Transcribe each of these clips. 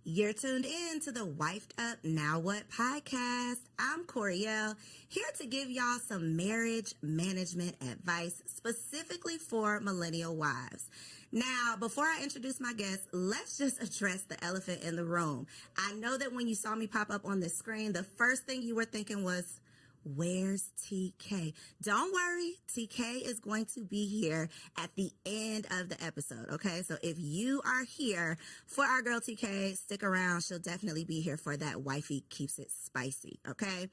You're tuned in to the Wifed Up Now What podcast. I'm Coriel, here to give y'all some marriage management advice specifically for millennial wives. Now, before I introduce my guest, let's just address the elephant in the room. I know that when you saw me pop up on the screen, the first thing you were thinking was, where's TK? Don't worry, TK is going to be here at the end of the episode, okay? So if you are here for our girl TK, stick around. She'll definitely be here for that wifey keeps it spicy, okay?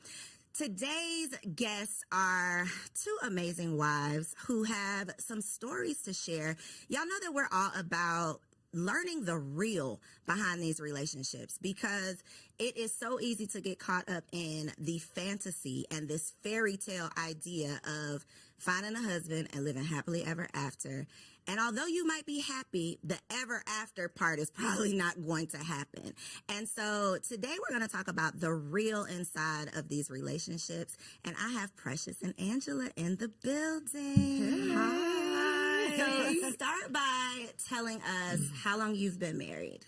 Today's guests are two amazing wives who have some stories to share. Y'all know that we're all about learning the real behind these relationships because it is so easy to get caught up in the fantasy and this fairy tale idea of finding a husband and living happily ever after. And although you might be happy, the ever after part is probably not going to happen. And so today we're going to talk about the real inside of these relationships. And I have Precious and Angela in the building. Hi. So start by telling us how long you've been married.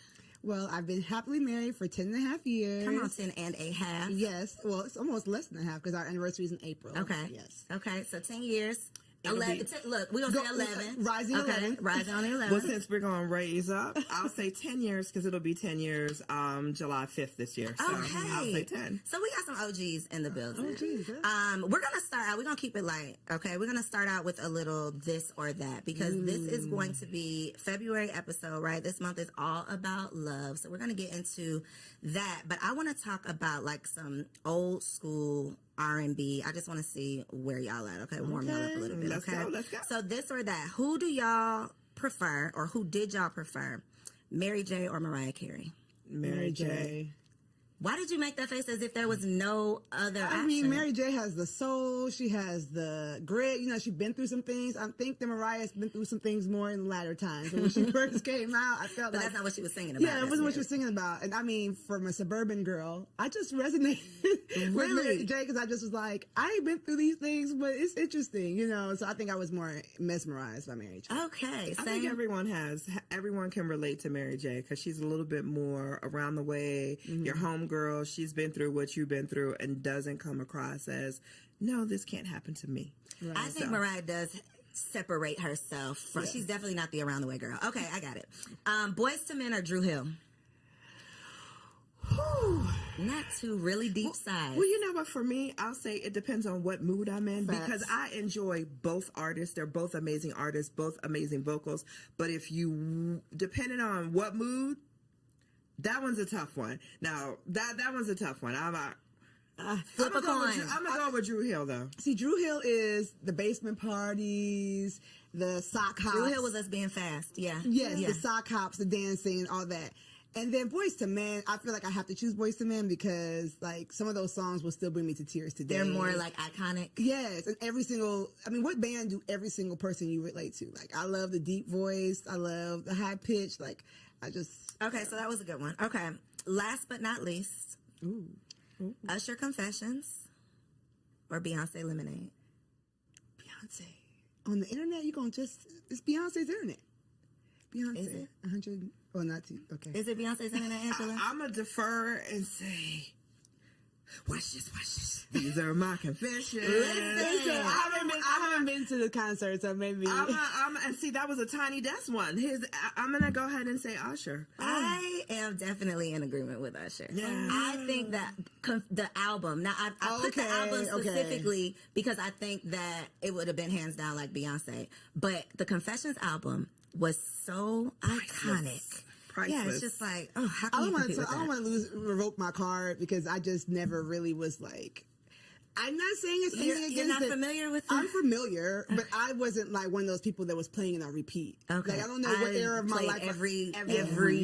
Well, I've been happily married for 10 and a half years. Come on, 10 and a half. Yes. Well, it's almost less than a half because our anniversary is in April. Okay. Yes. Okay. So 10 years. 11. Look, we're going to say 11. Rising okay. 11. Rising on the 11. Well, since we're going to raise up, I'll say 10 years because it'll be 10 years July 5th this year. So okay. I'll say 10. So we got some OGs in the building. OGs, we're going to start out. We're going to keep it light, okay? We're going to start out with a little this or that because this is going to be February episode, right? This month is all about love. So we're going to get into that. But I want to talk about like some old school R&B. I just want to see where y'all at. Okay, warm y'all up a little bit. Let's okay, go, let's go. So this or that. Who do y'all prefer, or who did y'all prefer, Mary J. or Mariah Carey? Mary J. Why did you make that face as if there was no other option? I mean, Mary J has the soul. She has the grit. You know, she's been through some things. I think that Mariah's been through some things more in the latter times. When she first came out, I felt but like... that's not what she was singing about. Yeah, it wasn't what she was singing about. And I mean, from a suburban girl, I just resonated with Mary J because I just was like, I ain't been through these things, but it's interesting, you know? So I think I was more mesmerized by Mary J. Okay. I think everyone can relate to Mary J because she's a little bit more around the way. Your homegirl, she's been through what you've been through and doesn't come across as, no, this can't happen to me. Right. I think Mariah does separate herself from, she's definitely not the around the way girl. Okay, I got it. Boys to Men or Drew Hill? Not two really deep sides. Well, you know what? For me, I'll say it depends on what mood I'm in because I enjoy both artists. They're both amazing artists, both amazing vocals. But if you, depending on what mood, that one's a tough one. Now, that one's a tough one. Flip a coin. I'm going to go with Drew Hill, though. See, Drew Hill is the basement parties, the sock hops. Drew Hill was us being fast, yeah. Yes, the sock hops, the dancing, all that. And then Boys to Men, I feel like I have to choose Boys to Men because, like, some of those songs will still bring me to tears today. They're more, like, iconic. Yes, and what band do every single person you relate to? Like, I love the deep voice. I love the high pitch. Like, Okay, so that was a good one. Okay, last but not least, Usher Confessions or Beyonce Lemonade? Beyonce. On the internet, it's Beyonce's internet. Beyonce. Is it? 100, or not two, okay. Is it Beyonce's internet, Angela? I'm going to defer and say, watch this. These are my confessions. Listen, I haven't been to the concert, so maybe. And see, that was a Tiny Desk one. I'm going to go ahead and say Usher. I am definitely in agreement with Usher. Yeah. I think that the album, now I put the album specifically because I think that it would have been hands down like Beyonce, but the Confessions album was so iconic. Priceless. Yeah, it's just like, how can you compete with that? I don't want to revoke my card because I just never really was like, I'm not saying it's anything against it. You're not familiar with it? I'm familiar, but I wasn't like one of those people that was playing it on repeat. Okay. Like, I don't know what era of my life. Every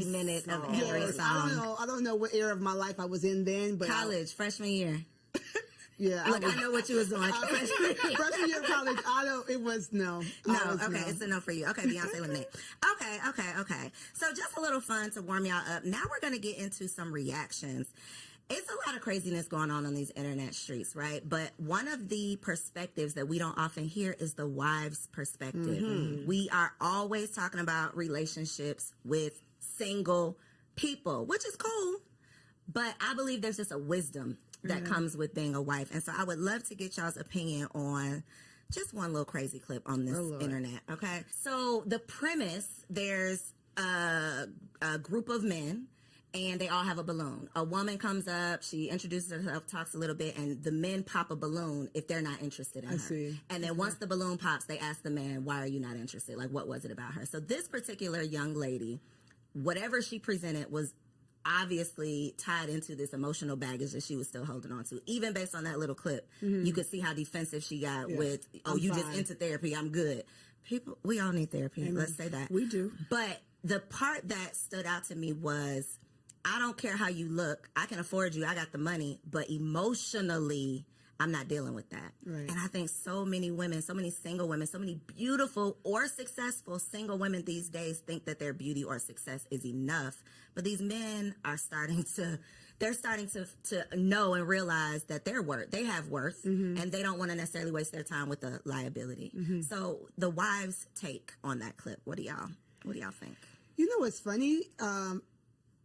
minute of every song. I don't know what era of my life I was in then, but college, freshman year. Yeah, look, I know what you was doing. Freshman year of college, no. Okay, it's a no for you. Okay, Beyonce Lemonade. Okay. So just a little fun to warm y'all up. Now we're going to get into some reactions. It's a lot of craziness going on these internet streets, right? But one of the perspectives that we don't often hear is the wife's perspective. We are always talking about relationships with single people, which is cool. But I believe there's just a wisdom that comes with being a wife. And so I would love to get y'all's opinion on just one little crazy clip on this internet, okay? So the premise, there's a group of men, and they all have a balloon. A woman comes up, she introduces herself, talks a little bit, and the men pop a balloon if they're not interested in her. See. And then once the balloon pops, they ask the man, why are you not interested? Like, what was it about her? So this particular young lady, whatever she presented was obviously tied into this emotional baggage that she was still holding on to. Even based on that little clip, you could see how defensive she got with, you just into therapy, I'm good. People, we all need therapy. Amen. Let's say that. We do. But the part that stood out to me was, I don't care how you look. I can afford you. I got the money. But emotionally, I'm not dealing with that. Right. And I think so many women, so many single women, so many beautiful or successful single women these days think that their beauty or success is enough. But these men are starting to know and realize that they have worth, and they don't want to necessarily waste their time with the liability. So the wives' take on that clip, what do y'all think? You know what's funny?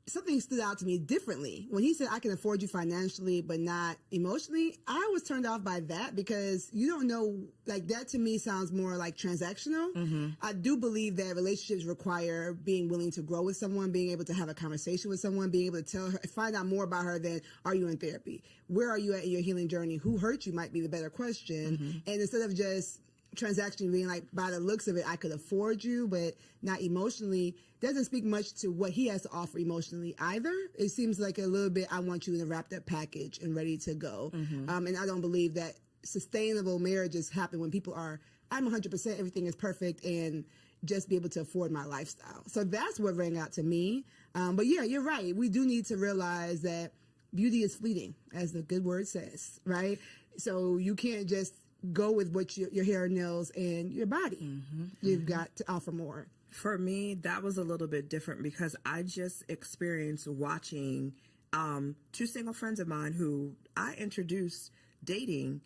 Something stood out to me differently. When he said, I can afford you financially, but not emotionally, I was turned off by that because you don't know, like that to me sounds more like transactional. I do believe that relationships require being willing to grow with someone, being able to have a conversation with someone, being able to tell her, find out more about her than, are you in therapy? Where are you at in your healing journey? Who hurt you might be the better question. And instead of just transaction being like, by the looks of it, I could afford you, but not emotionally, doesn't speak much to what he has to offer emotionally either. It seems like a little bit, I want you in a wrapped up package and ready to go. And I don't believe that sustainable marriages happen when people are, I'm 100%, everything is perfect, and just be able to afford my lifestyle. So that's what rang out to me. But yeah, you're right. We do need to realize that beauty is fleeting, as the good word says, right? So you can't just go with what your hair, nails, and your body. You've got to offer more. For me, that was a little bit different because I just experienced watching two single friends of mine who I introduced dating.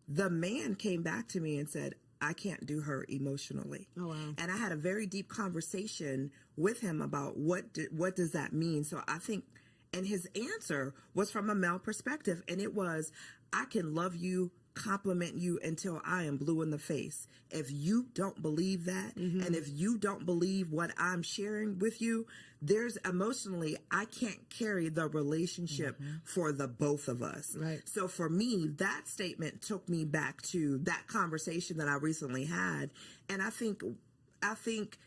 The man came back to me and said, I can't do her emotionally. Oh, wow. And I had a very deep conversation with him about what does that mean? So I think, and his answer was from a male perspective, and it was, I can love you, compliment you until I am blue in the face. If you don't believe that, and if you don't believe what I'm sharing with you, there's emotionally, I can't carry the relationship for the both of us. Right. So for me, that statement took me back to that conversation that I recently had. And I think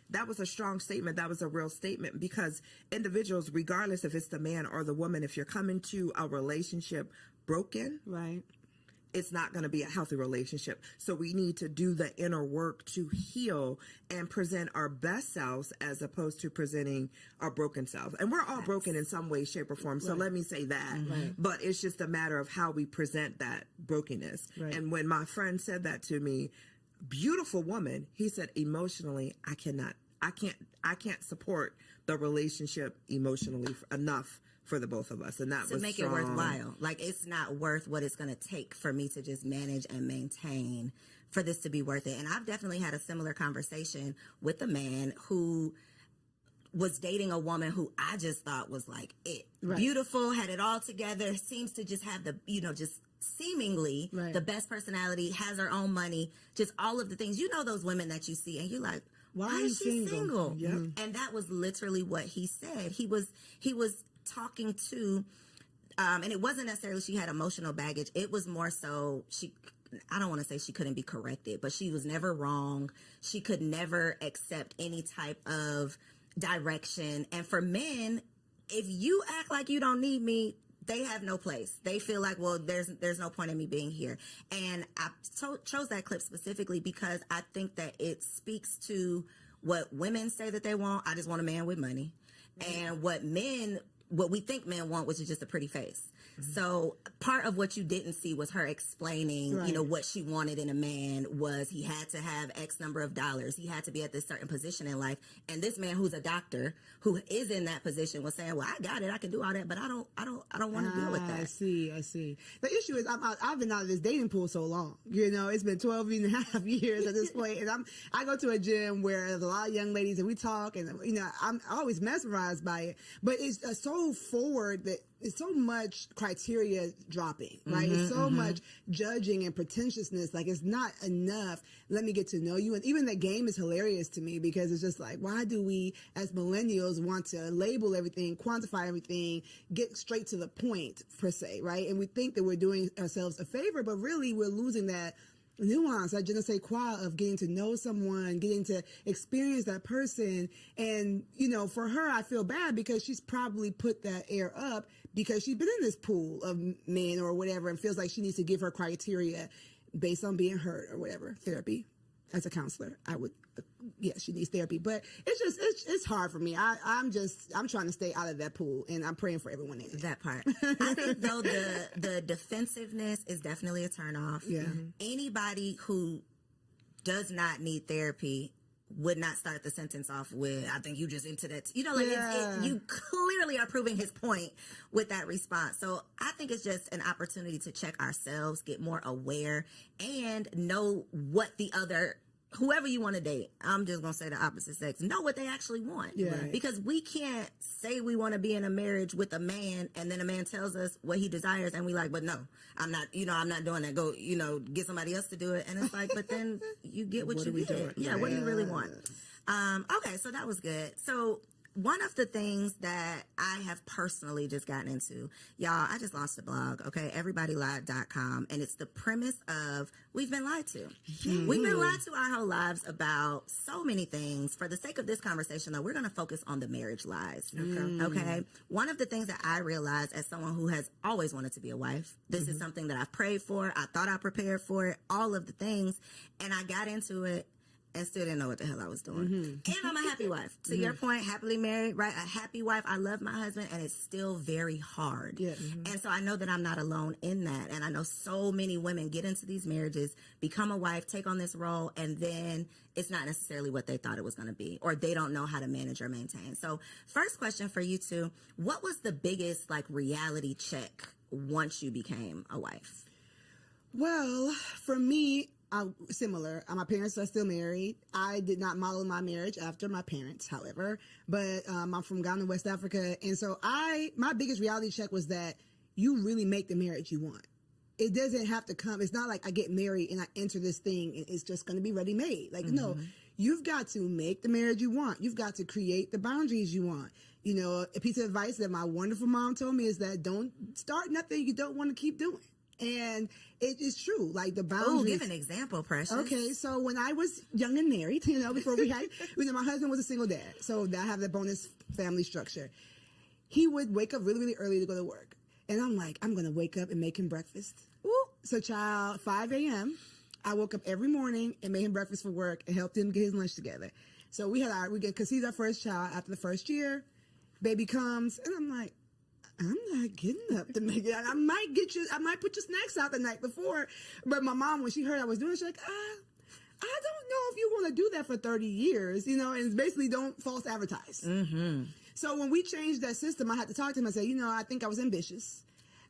that was a strong statement. That was a real statement, because individuals, regardless if it's the man or the woman, if you're coming to a relationship broken, Right. it's not going to be a healthy relationship. So we need to do the inner work to heal and present our best selves as opposed to presenting our broken selves. And we're all broken in some way, shape, or form. So let me say that. But it's just a matter of how we present that brokenness. Right. And when my friend said that to me, beautiful woman, he said, emotionally, I can't support the relationship emotionally enough for the both of us. And that was to make strong. it worthwhile. Like, it's not worth what it's going to take for me to just manage and maintain for this to be worth it. And I've definitely had a similar conversation with a man who was dating a woman who I just thought was like it. Right. Beautiful, had it all together, seems to just have the, just seemingly the best personality, has her own money, just all of the things. You know those women that you see and you're like, why is she single? And that was literally what he said. He was talking to, and it wasn't necessarily she had emotional baggage. It was more so I don't want to say she couldn't be corrected, but she was never wrong. She could never accept any type of direction. And for men, if you act like you don't need me, they have no place. They feel like, well, there's no point in me being here. And I chose that clip specifically because I think that it speaks to what women say that they want. I just want a man with money. And what men what we think men want, which is just a pretty face. So part of what you didn't see was her explaining, you know, what she wanted in a man was he had to have X number of dollars. He had to be at this certain position in life. And this man who's a doctor who is in that position was saying, well, I got it. I can do all that, but I don't want to deal with that. I see. The issue is I've been out of this dating pool so long. You know, it's been 12 and a half years at this point. And I go to a gym where there's a lot of young ladies and we talk and, you know, I'm always mesmerized by it, but it's so forward that it's so much criteria dropping, right? It's so much judging and pretentiousness. Like, it's not enough. Let me get to know you. And even the game is hilarious to me because it's just like, why do we as millennials want to label everything, quantify everything, get straight to the point per se, right? And we think that we're doing ourselves a favor, but really we're losing that nuance, that je ne sais quoi of getting to know someone, getting to experience that person. And, you know, for her, I feel bad because she's probably put that air up because she's been in this pool of men or whatever and feels like she needs to give her criteria based on being hurt or whatever. Therapy. As a counselor, I would, she needs therapy. But it's hard for me. I'm trying to stay out of that pool, and I'm praying for everyone in it. That part. I think, though, the defensiveness is definitely a turnoff. Yeah. Anybody who does not need therapy would not start the sentence off with, I think you just into that. You know, like, you clearly are proving his point with that response. So I think it's just an opportunity to check ourselves, get more aware, and know what the other, whoever you want to date, I'm just going to say the opposite sex, know what they actually want. Yeah. Because we can't say we want to be in a marriage with a man and then a man tells us what he desires and we like, but no, I'm not doing that. Go, get somebody else to do it. And it's like, but then you get what you get. Yeah, what do you really want? Okay, so that was good. So one of the things that I have personally just gotten into, y'all, I just launched a blog, okay, everybodylied.com, and it's the premise of we've been lied to. We've been lied to our whole lives about so many things. For the sake of this conversation, though, we're going to focus on the marriage lies, okay? One of the things that I realized as someone who has always wanted to be a wife, this is something that I've prayed for, I thought I prepared for it, all of the things, and I got into it and still didn't know what the hell I was doing. And I'm a happy wife. To your point, happily married, right? A happy wife. I love my husband, and it's still very hard. Yeah. And so I know that I'm not alone in that. And I know so many women get into these marriages, become a wife, take on this role, and then it's not necessarily what they thought it was going to be, or they don't know how to manage or maintain. So first question for you two, what was the biggest reality check once you became a wife? Well, for me, similar. My parents are still married. I did not model my marriage after my parents, however, but I'm from Ghana, West Africa. And so my biggest reality check was that you really make the marriage you want. It doesn't have to come. It's not like I get married and I enter this thing and it's just going to be ready made. Like, no, you've got to make the marriage you want. You've got to create the boundaries you want. You know, a piece of advice that my wonderful mom told me is that don't start nothing you don't want to keep doing. And it is true, like the boundaries. Oh, give an example, Precious. Okay, so when I was young and married, before we had, my husband was a single dad, so I have the bonus family structure. He would wake up really, really early to go to work. And I'm like, I'm going to wake up and make him breakfast. Woo. So, 5 a.m., I woke up every morning and made him breakfast for work and helped him get his lunch together. So because he's our first child after the first year, baby comes, and I'm like, I'm not getting up to make it. I might put your snacks out the night before. But my mom, when she heard I was doing it, she's like, I don't know if you want to do that for 30 years, and it's basically don't false advertise. So when we changed that system, I had to talk to him and say, I think I was ambitious.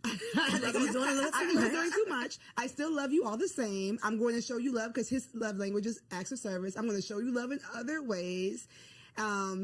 I was doing too much. I still love you all the same. I'm going to show you love because his love language is acts of service. I'm going to show you love in other ways. Now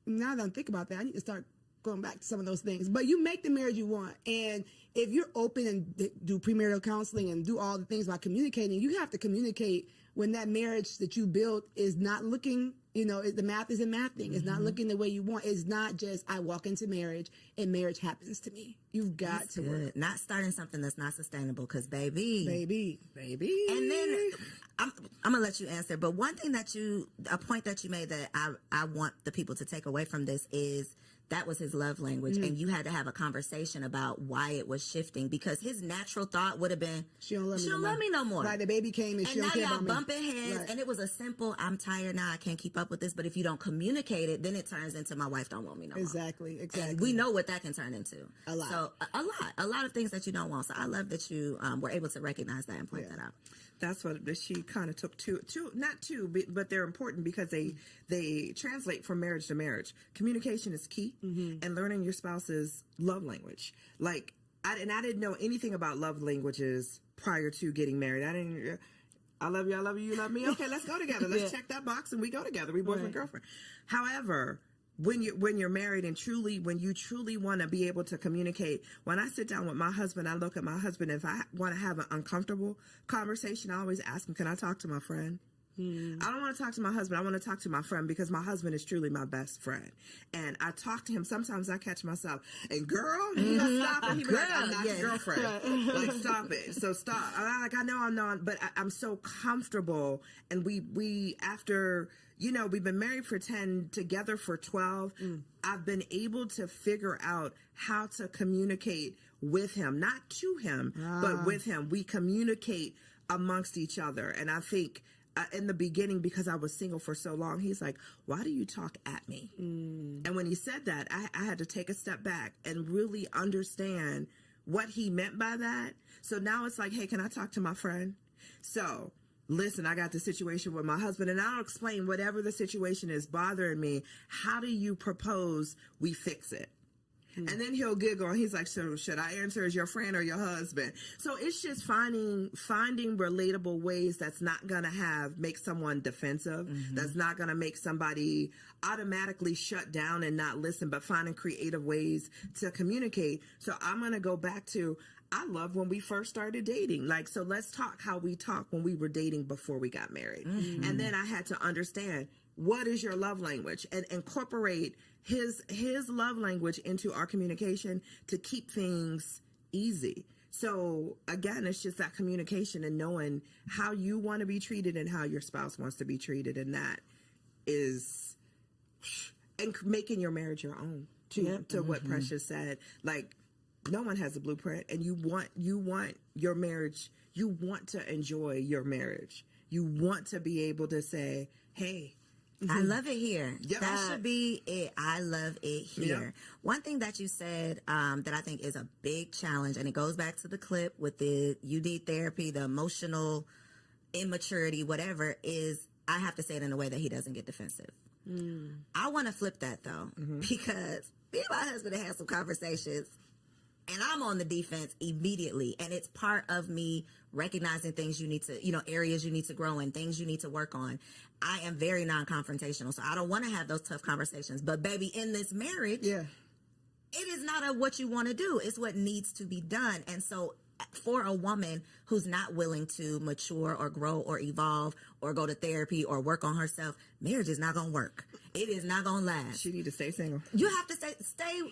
that I think about that, I need to start going back to some of those things. But you make the marriage you want. And if you're open and do premarital counseling and do all the things about communicating, you have to communicate when that marriage that you built is not looking, the math isn't mathing. It's not looking the way you want. It's not just I walk into marriage and marriage happens to me. You've got that's to good. work. Not starting something that's not sustainable because baby. And then I'm going to let you answer. But one thing a point that you made that I want the people to take away from this is that was his love language, and you had to have a conversation about why it was shifting, because his natural thought would have been, she don't love me no more. Right, the baby came and she don't care about me. And now y'all bumping heads, right. And it was a simple, I'm tired now, I can't keep up with this. But if you don't communicate it, then it turns into, my wife don't want me no more. Exactly. And we know what that can turn into. A lot. So a lot of things that you don't want. So I love that you were able to recognize that and point that out. That's what she kind of took not two, but they're important because they translate from marriage to marriage. Communication is key, and learning your spouse's love language. Like, I didn't know anything about love languages prior to getting married. I love you, you love me. Okay, let's go together. Let's check that box and we go together. We boyfriend, girlfriend. However, when you're married and when you truly want to be able to communicate, when I sit down with my husband, I look at my husband. If I want to have an uncomfortable conversation, I always ask him, can I talk to my friend? I don't want to talk to my husband. I want to talk to my friend, because my husband is truly my best friend. And I talk to him. Sometimes I catch myself, and girl, he gonna stop it. He be like, I'm not your girlfriend. Like, stop it. So stop. I know I'm not, but I'm so comfortable. And we after, we've been married for 10, together for 12. I've been able to figure out how to communicate with him, not to him, but with him. We communicate amongst each other. And I think, in the beginning, because I was single for so long, he's like, why do you talk at me? And when he said that, I had to take a step back and really understand what he meant by that. So now it's like, hey, can I talk to my friend? So listen, I got the situation with my husband, and I'll explain whatever the situation is bothering me. How do you propose we fix it? And then he'll giggle, and he's like, so should I answer as your friend or your husband? So it's just finding relatable ways that's not going to make someone defensive, that's not going to make somebody automatically shut down and not listen, but finding creative ways to communicate. So I'm going to go back to, I love when we first started dating. Like, so let's talk how we talked when we were dating before we got married. And then I had to understand, what is your love language, and incorporate his love language into our communication to keep things easy. So again, it's just that communication and knowing how you want to be treated and how your spouse wants to be treated. And that is, and making your marriage your own to what Precious said. Like, no one has a blueprint, and you want your marriage. You want to enjoy your marriage. You want to be able to say, hey, I love it here. Yep. That should be it. I love it here. Yep. One thing that you said that I think is a big challenge, and it goes back to the clip with the you need therapy, the emotional immaturity, whatever, is I have to say it in a way that he doesn't get defensive. I want to flip that, though, because me and my husband have had some conversations, and I'm on the defense immediately. And it's part of me recognizing things you need to, areas you need to grow in, things you need to work on. I am very non-confrontational, so I don't want to have those tough conversations. But baby, in this marriage, it is not what you want to do. It's what needs to be done. And so for a woman who's not willing to mature or grow or evolve or go to therapy or work on herself, marriage is not going to work. It is not going to last. She need to stay single. You have to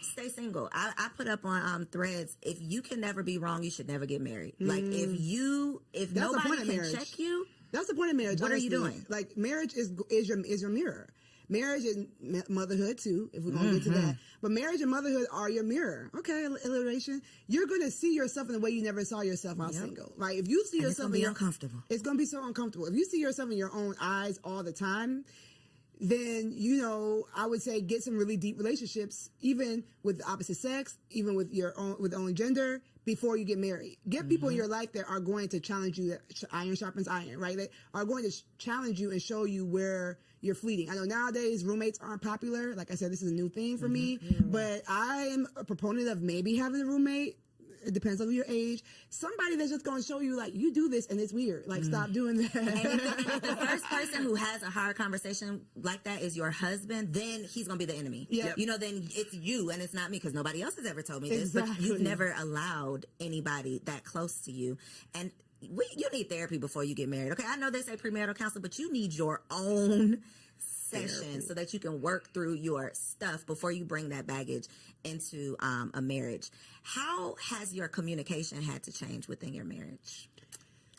stay single. I put up on threads, if you can never be wrong, you should never get married. Like, if nobody can check you, that's the point of marriage. What are you doing? Like, marriage is your mirror. Marriage is motherhood too, if we're going to get to that. But marriage and motherhood are your mirror. Okay, alliteration. You're going to see yourself in the way you never saw yourself while single. Right? If you see yourself, it's going to be uncomfortable. It's going to be so uncomfortable. If you see yourself in your own eyes all the time, then, I would say get some really deep relationships, even with the opposite sex, even with your own gender, before you get married. Get people in your life that are going to challenge you. That iron sharpens iron, right? They are going to challenge you and show you where you're fleeting. I know nowadays roommates aren't popular. Like I said, this is a new thing for me, but I am a proponent of maybe having a roommate. It depends on your age. Somebody that's just going to show you, like, you do this and it's weird. Like, stop doing that. And if the first person who has a hard conversation like that is your husband, then he's going to be the enemy. Yep. Then it's you and it's not me, because nobody else has ever told me this. But you've never allowed anybody that close to you. And you need therapy before you get married. Okay, I know they say premarital counseling, but you need your own session so that you can work through your stuff before you bring that baggage into a marriage. How has your communication had to change within your marriage?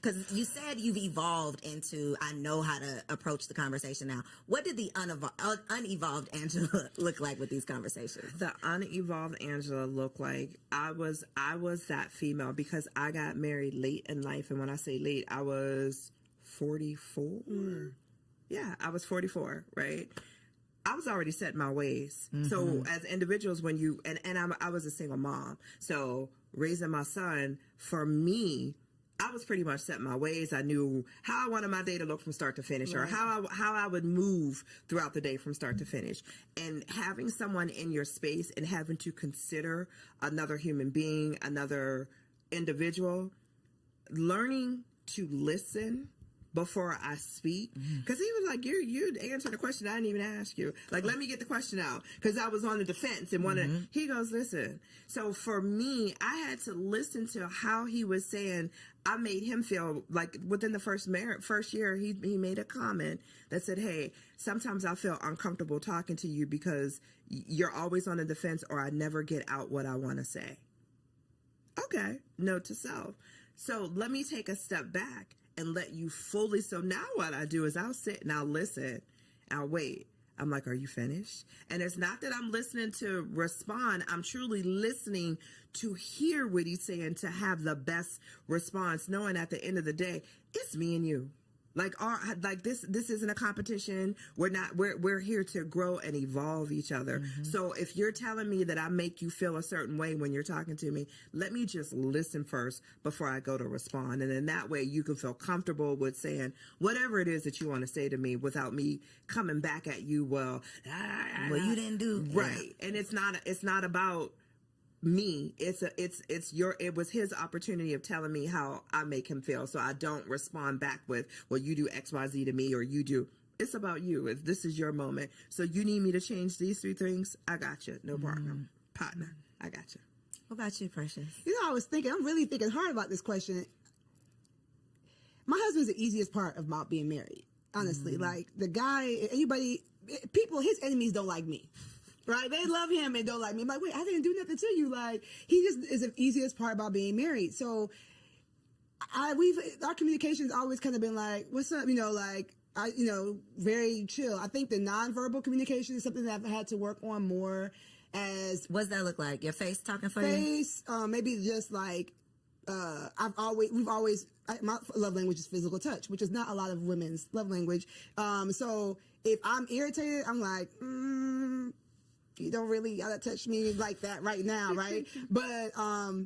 because you said you've evolved into, I know how to approach the conversation now. What did the unevolved Angela look like with these conversations? The unevolved Angela looked like I was that female because I got married late in life. And when I say late, I was 44. Yeah, I was 44, right? I was already set in my ways. So as individuals, when you, and I was a single mom. So raising my son, for me, I was pretty much set in my ways. I knew how I wanted my day to look from start to finish, or how I would move throughout the day from start to finish. And having someone in your space and having to consider another human being, another individual, learning to listen before I speak, because he was like, you answered the question I didn't even ask you. Like, let me get the question out, because I was on the defense and wanted. He goes, listen. So for me, I had to listen to how he was saying. I made him feel like within the first year, he made a comment that said, hey, sometimes I feel uncomfortable talking to you because you're always on the defense, or I never get out what I want to say. Okay, note to self. So let me take a step back and let you fully. So now what I do is I'll sit and I'll listen. I'll wait. I'm like, are you finished? And it's not that I'm listening to respond. I'm truly listening to hear what he's saying, to have the best response, knowing at the end of the day, it's me and you. Like this isn't a competition. We're here to grow and evolve each other. So if you're telling me that I make you feel a certain way when you're talking to me, let me just listen first before I go to respond. And then that way you can feel comfortable with saying whatever it is that you want to say to me without me coming back at you. Well, you didn't do right. And it's not about me. It was his opportunity of telling me how I make him feel. So I don't respond back with, well, you do XYZ to me, or you do. It's about you. If this is your moment. So you need me to change these 3 things, I got you. No problem. Partner, I got you. What about you, Precious? I'm really thinking hard about this question. My husband's the easiest part about being married. Honestly, like the guy, his enemies don't like me. Right? They love him and don't like me. I'm like, wait, I didn't do nothing to you. Like, he just is the easiest part about being married. So our communication's always kind of been like, what's up? Very chill. I think the nonverbal communication is something that I've had to work on more. What's that look like? Your face talking for you? Face, maybe just like, my love language is physical touch, which is not a lot of women's love language. So if I'm irritated, I'm like, you don't really gotta touch me like that right now, right? But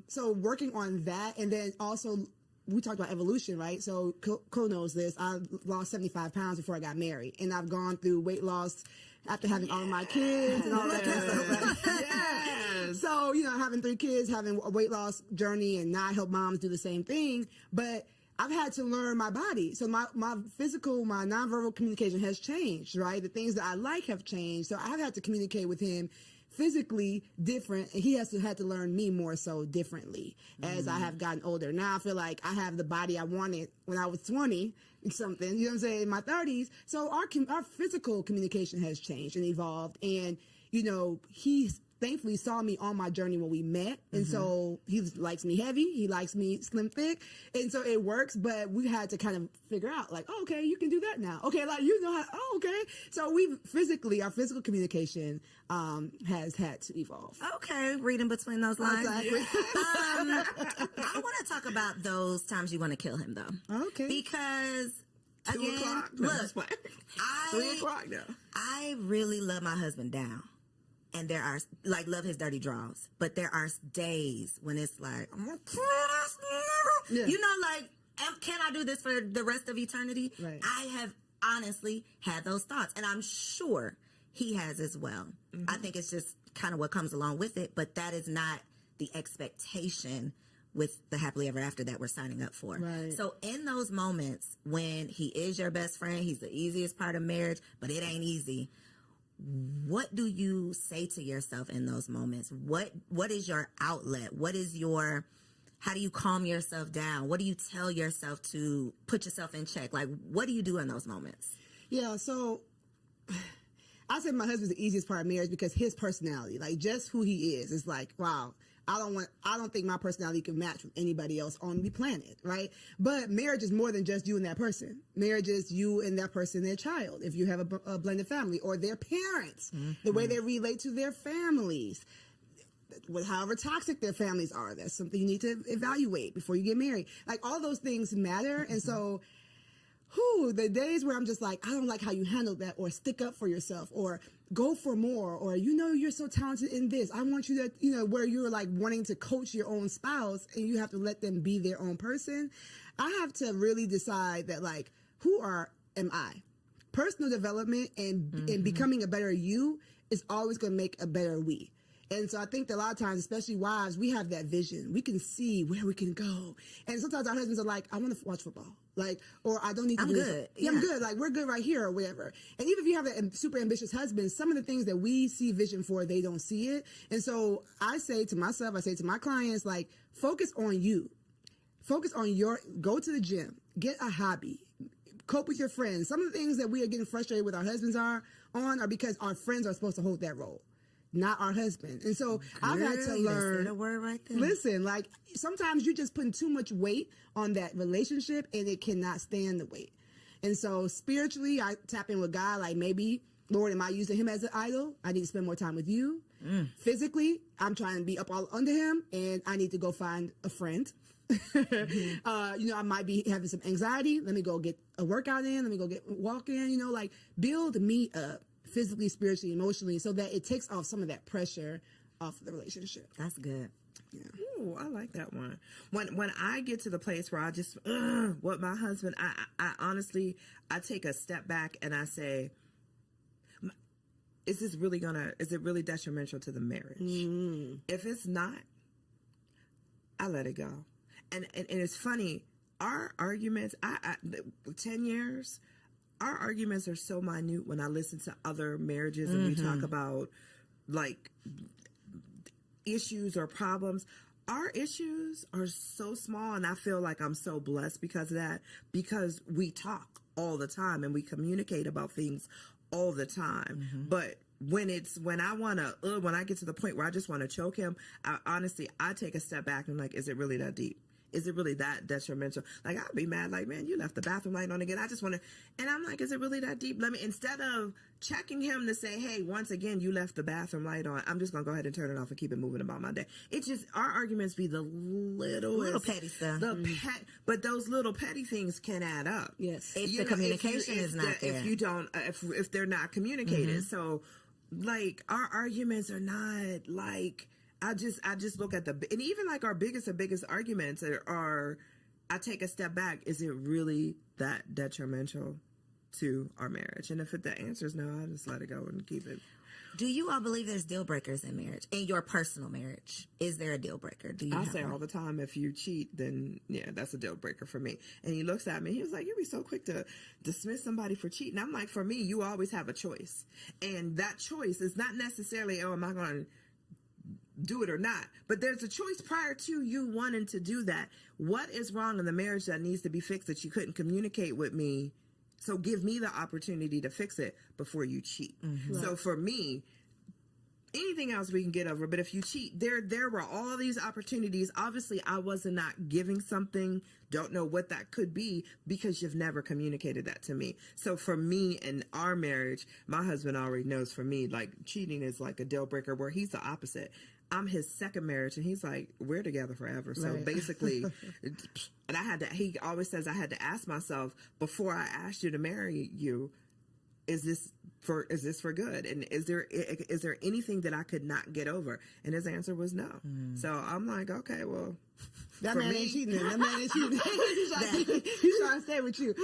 so working on that, and then also we talked about evolution, right? So Co knows this. I lost 75 pounds before I got married, and I've gone through weight loss after having all of my kids and all that stuff. Yes. So having 3 kids, having a weight loss journey, and now I help moms do the same thing, but I've had to learn my body. So my nonverbal communication has changed, right? The things that I like have changed. So I've had to communicate with him physically different, and he had to learn me more so differently as I have gotten older. Now I feel like I have the body I wanted when I was 20 something, you know what I'm saying, in my 30s. So our physical communication has changed and evolved, and he's thankfully saw me on my journey when we met. And so he likes me heavy. He likes me slim thick. And so it works, but we had to kind of figure out like, oh, okay, you can do that now. Okay. Like, okay. So our physical communication, has had to evolve. Okay. Reading between those lines. Exactly. I want to talk about those times you want to kill him though. Okay. Because 2 o'clock. Look, 3 o'clock now. I really love my husband down. And there are, love his dirty draws. But there are days when it's like, I'm going to kill this nigga. Yeah. Can I do this for the rest of eternity? Right. I have honestly had those thoughts. And I'm sure he has as well. I think it's just kind of what comes along with it. But that is not the expectation with the happily ever after that we're signing up for. Right. So in those moments when he is your best friend, he's the easiest part of marriage, but it ain't easy. What do you say to yourself in those moments? What is your outlet? How do you calm yourself down? What do you tell yourself to put yourself in check? Like, what do you do in those moments? Yeah, so I said my husband's the easiest part of marriage because his personality, like just who he is like, wow, I don't think my personality can match with anybody else on the planet, right? But marriage is more than just you and that person. Marriage is you and that person, their child, if you have a blended family, or their parents, the way they relate to their families. With however toxic their families are, that's something you need to evaluate before you get married. Like, all those things matter. And so, the days where I'm just like, I don't like how you handled that, or stick up for yourself, or go for more, or, you're so talented in this, I want you to, where you're like wanting to coach your own spouse and you have to let them be their own person. I have to really decide that, like, am I? Personal development and becoming a better you is always going to make a better we. And so I think that a lot of times, especially wives, we have that vision. We can see where we can go. And sometimes our husbands are like, I want to watch football. Like, or I don't need to do good. Yeah, I'm good. Like, we're good right here, or whatever. And even if you have a super ambitious husband, some of the things that we see vision for, they don't see it. And so I say to myself, I say to my clients, like, focus on you. Focus on go to the gym, get a hobby, cope with your friends. Some of the things that we are getting frustrated with our husbands are because our friends are supposed to hold that role, not our husband. And so I've had to learn. A word right there. Listen, like, sometimes you're just putting too much weight on that relationship and it cannot stand the weight. And so spiritually, I tap in with God, like, maybe, Lord, am I using him as an idol? I need to spend more time with you. Physically, I'm trying to be up all under him and I need to go find a friend. I might be having some anxiety. Let me go get a workout in. Let me go get walk in, like, build me up physically, spiritually, emotionally, so that it takes off some of that pressure off the relationship. That's good. Yeah. Ooh, I like that one. When I get to the place where I just, what my husband, I honestly, I take a step back and I say, is it really detrimental to the marriage? If it's not, I let it go. And it's funny, our arguments, 10 years, our arguments are so minute when I listen to other marriages and we talk about, like, issues or problems. Our issues are so small, and I feel like I'm so blessed because of that, because we talk all the time and we communicate about things all the time. But when I get to the point where I just want to choke him, I take a step back and I'm like, is it really that deep? Is it really that detrimental? Like, I'd be mad, like, man, you left the bathroom light on again. I just want to, and I'm like, is it really that deep? Instead of checking him to say, hey, once again, you left the bathroom light on, I'm just going to go ahead and turn it off and keep it moving about my day. It's just, our arguments be the little petty stuff. But those little petty things can add up. Yes. If the communication is not there. If you don't, if they're not communicated. So, like, our arguments are not, like, I just look at and even like our biggest arguments are, I take a step back. Is it really that detrimental to our marriage? And if the answer is no, I just let it go and keep it. Do you all believe there's deal breakers in marriage? In your personal marriage, is there a deal breaker? I say all the time, if you cheat, then yeah, that's a deal breaker for me. And he looks at me, he was like, you'd be so quick to dismiss somebody for cheating. I'm like, for me, you always have a choice. And that choice is not necessarily, am I going to do it or not, but there's a choice prior to you wanting to do that. What is wrong in the marriage that needs to be fixed that you couldn't communicate with me? So give me the opportunity to fix it before you cheat. So for me, anything else we can get over, but if you cheat, there were all these opportunities. Obviously, I was not giving something, don't know what that could be, because you've never communicated that to me. So for me in our marriage, my husband already knows, for me, like, cheating is like a deal breaker, where he's the opposite. I'm his second marriage, and he's like, we're together forever. So basically, and he always says I had to ask myself, before I asked you to marry you, is this for good? And is there anything that I could not get over? And his answer was no. So I'm like, okay, well, that man ain't cheating. That man ain't cheating. He's trying to stay with you.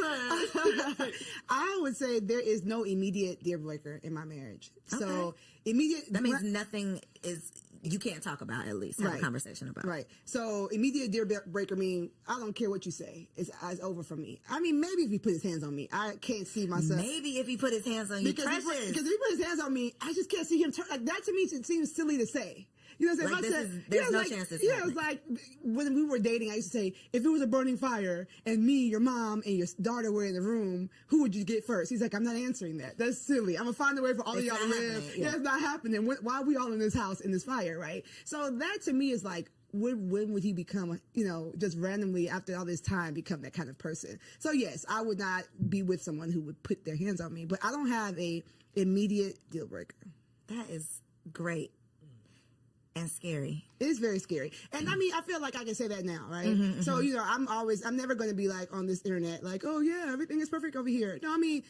I would say there is no immediate deal breaker in my marriage. Okay. So immediate. That means nothing is. You can't talk about, at least have a conversation about. Right. So immediate deal breaker mean I don't care what you say. It's over for me. I mean, maybe if he put his hands on me, I can't see myself. Maybe if he put his hands on you, because if he put his hands on me, I just can't see him turn. Like, that to me seems silly to say. You know what I'm Like, saying? there's no chance this Yeah, it was like when we were dating, I used to say, if it was a burning fire and me, your mom, and your daughter were in the room, who would you get first? He's like, I'm not answering that. That's silly. I'm going to find a way for all of y'all to live. Yeah, it's not happening. Why are we all in this house, in this fire, right? So that to me is like, when would he become, just randomly after all this time become that kind of person? So yes, I would not be with someone who would put their hands on me, but I don't have a immediate deal breaker. That is great and scary. It is very scary. And I mean, I feel like I can say that now, right? So, I'm never going to be like on this internet, like, oh yeah, everything is perfect over here. No, I mean,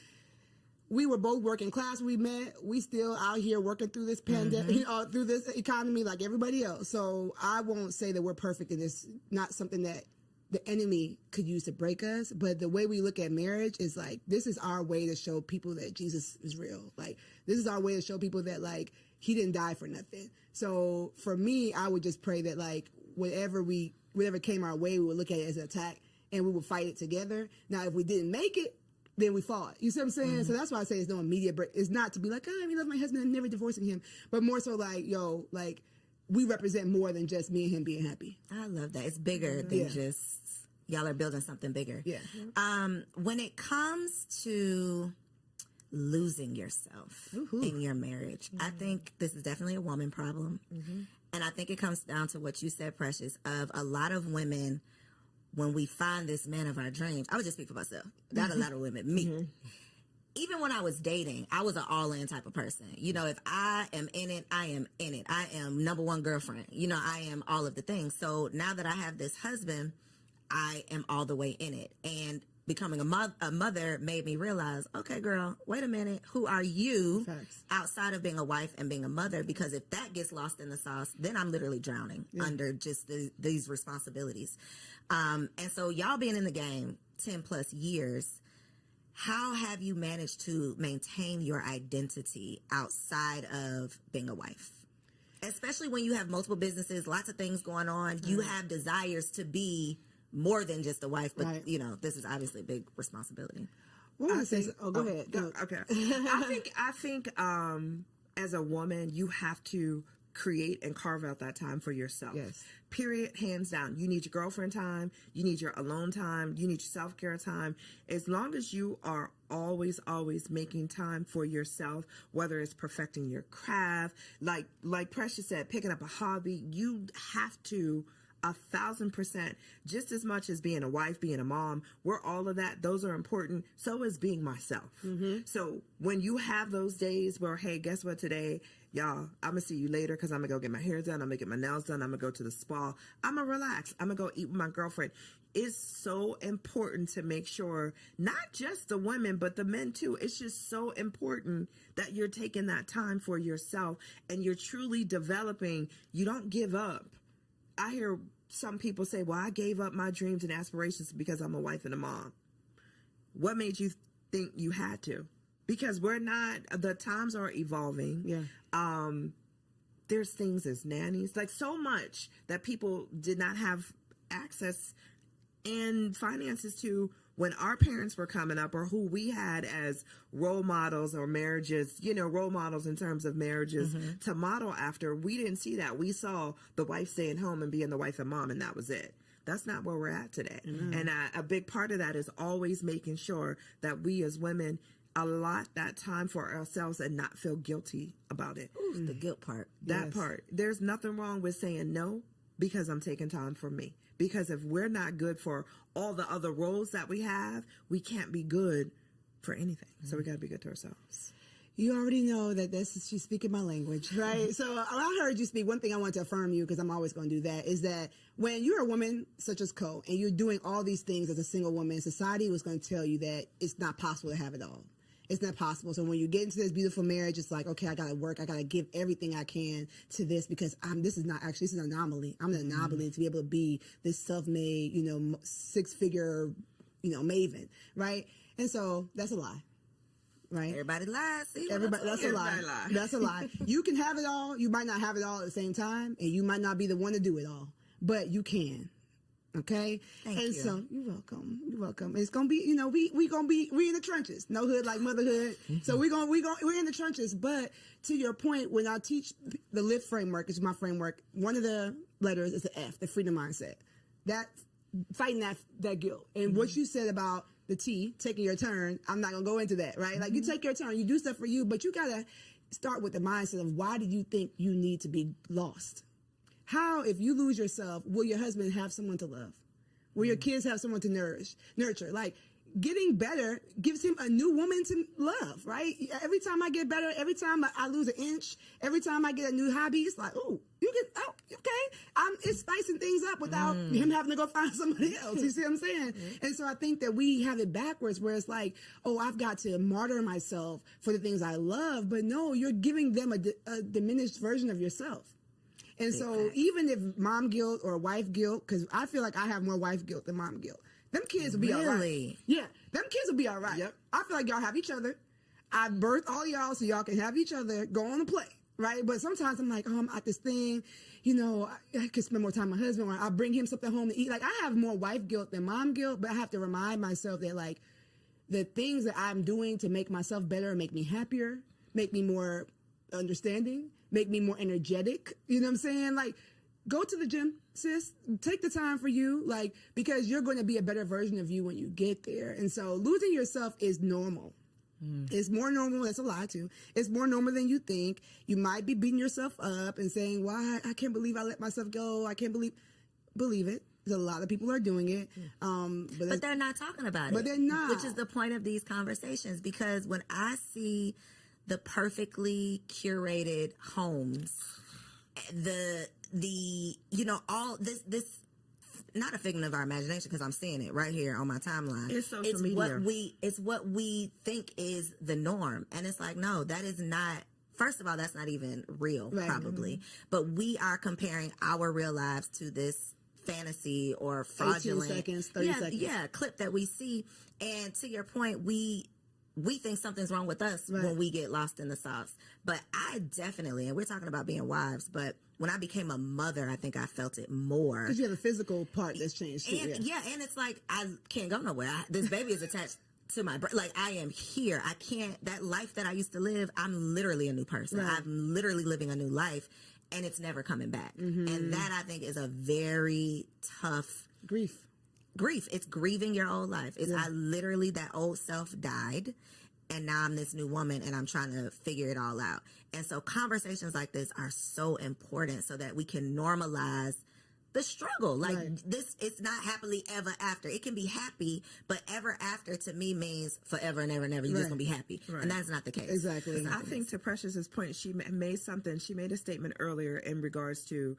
we were both working class. We met. We still out here working through this pandemic, through this economy like everybody else. So I won't say that we're perfect in this, not something that the enemy could use to break us. But the way we look at marriage is like, this is our way to show people that Jesus is real. Like, this is our way to show people that, like, he didn't die for nothing. So for me, I would just pray that, like, whatever came our way, we would look at it as an attack and we would fight it together. Now, if we didn't make it, then we fought. You see what I'm saying? So that's why I say it's no immediate break. It's not to be like, oh, I love my husband, I'm never divorcing him. But more so like, we represent more than just me and him being happy. I love that. It's bigger than just y'all are building something bigger. Yeah. When it comes to losing yourself in your marriage, I think this is definitely a woman problem. And I think it comes down to what you said, Precious, of a lot of women, when we find this man of our dreams, I would just speak for myself, not a lot of women, me. Even when I was dating, I was an all-in type of person. If I am in it, I am in it. I am number one girlfriend. I am all of the things. So now that I have this husband, I am all the way in it. And becoming a mother made me realize, okay, girl, wait a minute. Who are you outside of being a wife and being a mother? Because if that gets lost in the sauce, then I'm literally drowning under just these responsibilities. And so y'all being in the game 10 plus years, how have you managed to maintain your identity outside of being a wife? Especially when you have multiple businesses, lots of things going on. You have desires to be more than just a wife, but this is obviously a big responsibility. Go ahead. Go. Okay. I think as a woman, you have to create and carve out that time for yourself. Yes. Period. Hands down. You need your girlfriend time. You need your alone time. You need your self-care time. As long as you are always making time for yourself, whether it's perfecting your craft, like Precious said, picking up a hobby, you have to 1,000%, just as much as being a wife, being a mom, we're all of that. Those are important. So is being myself. So when you have those days where, hey, guess what today? Y'all, I'm going to see you later because I'm going to go get my hair done. I'm going to get my nails done. I'm going to go to the spa. I'm going to relax. I'm going to go eat with my girlfriend. It's so important to make sure, not just the women, but the men too. It's just so important that you're taking that time for yourself and you're truly developing. You don't give up. I hear some people say, well, I gave up my dreams and aspirations because I'm a wife and a mom. What made you think you had to? Because the times are evolving. Yeah. There's things as nannies, like so much that people did not have access and finances to when our parents were coming up, or who we had as role models or marriages, role models in terms of marriages to model after. We didn't see that. We saw the wife staying home and being the wife and mom, and that was it. That's not where we're at today. And a big part of that is always making sure that we as women allot that time for ourselves and not feel guilty about it. Ooh, the guilt part. That part. There's nothing wrong with saying no because I'm taking time for me. Because if we're not good for all the other roles that we have, we can't be good for anything. So we got to be good to ourselves. You already know that she's speaking my language, right? So I heard you speak. One thing I want to affirm you, because I'm always going to do that, is that when you're a woman such as Co, and you're doing all these things as a single woman, society was going to tell you that it's not possible to have it all. It's not possible. So when you get into this beautiful marriage, it's like, okay, I got to work. I got to give everything I can to this because this is an anomaly. I'm an anomaly to be able to be this self-made, 6-figure, maven, right? And so that's a lie. Right? Everybody lies. See, that's a lie. That's a lie. You can have it all. You might not have it all at the same time, and you might not be the one to do it all, but you can. Okay. Thank you. So you're welcome. You're welcome. It's gonna be, we in the trenches. No hood like motherhood. So we're in the trenches. But to your point, when I teach the LIFT framework, it's my framework. One of the letters is the F, the freedom mindset. That fighting that guilt. And what you said about the T, taking your turn, I'm not gonna go into that, right? Like you take your turn, you do stuff for you, but you gotta start with the mindset of why do you think you need to be lost? How, if you lose yourself, will your husband have someone to love? Will your kids have someone to nurture? Like, getting better gives him a new woman to love, right? Every time I get better, every time I lose an inch, every time I get a new hobby, it's like, okay. It's spicing things up without him having to go find somebody else. You see what I'm saying? And so I think that we have it backwards where it's like, oh, I've got to martyr myself for the things I love. But no, you're giving them a diminished version of yourself. And so even if mom guilt or wife guilt, because I feel like I have more wife guilt than mom guilt, them kids will be all right. Yeah, them kids will be all right. Yep. I feel like y'all have each other. I birthed all y'all so y'all can have each other, go on and play, right? But sometimes I'm like, I'm at this thing, I could spend more time with my husband, or I'll bring him something home to eat. Like, I have more wife guilt than mom guilt, but I have to remind myself that, like, the things that I'm doing to make myself better, make me happier, make me more understanding, make me more energetic. You know what I'm saying? Like, go to the gym, sis. Take the time for you, like, because you're going to be a better version of you when you get there. And so losing yourself is normal. It's more normal. That's a lie, too. It's more normal than you think. You might be beating yourself up and saying, why? I can't believe I let myself go. I can't believe it. There's a lot of people are doing it. But they're not talking about it. But they're not. Which is the point of these conversations. Because when I see the perfectly curated homes, all this not a figment of our imagination, because I'm seeing it right here on my timeline. It's social media. It's what we think is the norm, and it's like, no, that is not. First of all, that's not even real, probably. But we are comparing our real lives to this fantasy or fraudulent 18 seconds, 30 seconds. Clip that we see. And to your point, we think something's wrong with us when we get lost in the sauce. But I definitely, and we're talking about being wives, but when I became a mother, I think I felt it more. Because you have a physical part that's changed too. And it's like, I can't go nowhere. This baby is attached to my brain. Like, I am here. I can't, that life that I used to live, I'm literally a new person. Right. I'm literally living a new life, and it's never coming back. And that, I think, is a very tough grief. It's grieving your old life. I literally, that old self died, and now I'm this new woman, and I'm trying to figure it all out. And so conversations like this are so important so that we can normalize the struggle. Like, this, it's not happily ever after. It can be happy, but ever after to me means forever and ever and ever. You're just gonna be happy, and that's not the case. Exactly. I think to Precious's point, she made a statement earlier in regards to